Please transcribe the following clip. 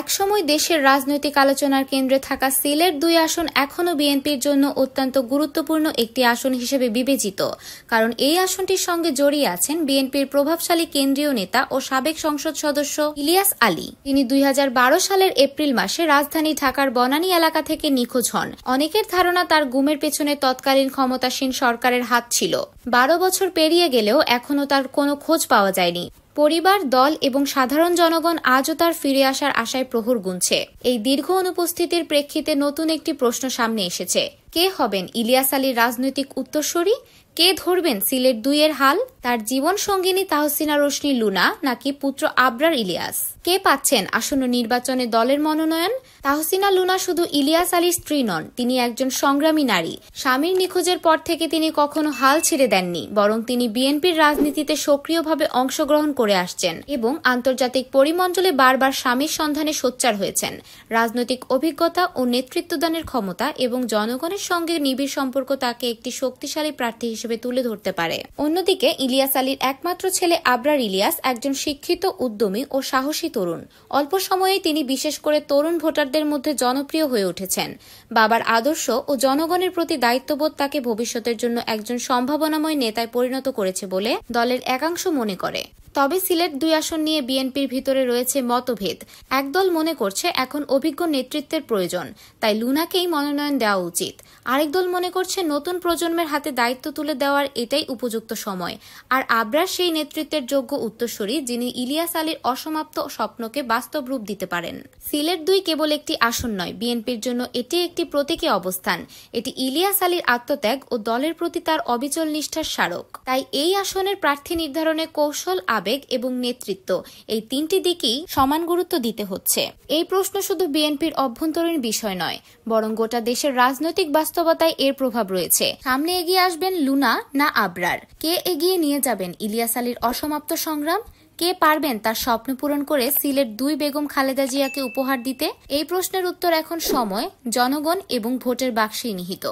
একসময় দেশের রাজনৈতিক আলোচনার কেন্দ্রে থাকা সিলেট ২ আসন এখনও বিএনপির জন্য অত্যন্ত গুরুত্বপূর্ণ একটি আসন হিসেবে বিবেচিত, কারণ এই আসনটির সঙ্গে জড়িয়ে আছেন বিএনপির প্রভাবশালী কেন্দ্রীয় নেতা ও সাবেক সংসদ সদস্য ইলিয়াস আলী। তিনি ২০১২ সালের এপ্রিল মাসে রাজধানী ঢাকার বনানী এলাকা থেকে নিখোঁজ হন। অনেকের ধারণা তার গুমের পেছনে তৎকালীন ক্ষমতাসীন সরকারের হাত ছিল। ১২ বছর পেরিয়ে গেলেও এখনও তার কোনো খোঁজ পাওয়া যায়নি। পরিবার, দল এবং সাধারণ জনগণ আজও তার ফিরে আসার আশায় প্রহর গুনছে। এই দীর্ঘ অনুপস্থিতির প্রেক্ষিতে নতুন একটি প্রশ্ন সামনে এসেছে। কে হবেন ইলিয়াস আলীর রাজনৈতিক উত্তরসূরি? কে ধরবেন সিলেট ২ এর হাল? তার জীবন সঙ্গিনী তাহসিনা রোশনি লুনা নাকি পুত্র আবরার ইলিয়াস? কে পাচ্ছেন আসন্ন নির্বাচনে দলের মনোনয়ন? তাহসিনা লুনা শুধু ইলিয়াস আলীর স্ত্রী নন, তিনি একজন সংগ্রামী নারী। স্বামীর নিখোঁজের পর থেকে তিনি কখনো হাল ছেড়ে দেননি, বরং তিনি বিএনপির রাজনীতিতে সক্রিয়ভাবে অংশগ্রহণ করে আসছেন এবং আন্তর্জাতিক পরিমণ্ডলে বারবার স্বামীর সন্ধানে সোচ্চার হয়েছেন। রাজনৈতিক অভিজ্ঞতা ও নেতৃত্বদানের ক্ষমতা এবং জনগণের সঙ্গে নিবিড় সম্পর্ক তাকে একটি শক্তিশালী প্রার্থী হিসেবে তুলে ধরতে পারে। অন্যদিকে ইলিয়াস আলীর একমাত্র ছেলে আবরার ইলিয়াস একজন শিক্ষিত, উদ্যমী ও সাহসী তরুণ। অল্প সময়েই তিনি বিশেষ করে তরুণ ভোটারদের মধ্যে জনপ্রিয় হয়ে উঠেছেন। বাবার আদর্শ ও জনগণের প্রতি দায়িত্ববোধ তাকে ভবিষ্যতের জন্য একজন সম্ভাবনাময় নেতায় পরিণত করেছে বলে দলের একাংশ মনে করে। তবে সিলেট ২ আসন নিয়ে বিএনপির ভিতরে রয়েছে মতভেদ। একদল মনে করছে এখন অভিজ্ঞ নেতৃত্বের প্রয়োজন, তাই লুনাকেই মনোনয়ন দেওয়া উচিত। আরেক দল মনে করছে নতুন প্রজন্মের হাতে দায়িত্ব তুলে দেওয়ার এটাই উপযুক্ত সময়। আর আবরার সেই নেতৃত্বের যোগ্য উত্তরসূরি, যিনি ইলিয়াস আলীর অসমাপ্ত স্বপ্নকে বাস্তব রূপ দিতে পারেন। সিলেট ২ কেবল একটি আসন নয়, বিএনপির জন্য এটি একটি প্রতীকী অবস্থান। এটি ইলিয়াস আলীর আত্মত্যাগ ও দলের প্রতি তার অবিচল নিষ্ঠার স্মারক। তাই এই আসনের প্রার্থী নির্ধারণে কৌশল, আবেগ এবং নেতৃত্ব, এই ৩টি দিকই সমান গুরুত্ব দিতে হচ্ছে। এই প্রশ্ন শুধু বিএনপির অভ্যন্তরীণ বিষয় নয়, বরং গোটা দেশের রাজনৈতিক বাস্তবতায় এর প্রভাব রয়েছে। সামনে এগিয়ে আসবেন লুনা না আবরার? কে এগিয়ে নিয়ে যাবেন ইলিয়াস আলীর অসমাপ্ত সংগ্রাম? কে পারবেন তার স্বপ্ন পূরণ করে সিলেট ২ বেগম খালেদা জিয়াকে উপহার দিতে? এই প্রশ্নের উত্তর এখন সময়, জনগণ এবং ভোটের বাক্সেই নিহিত।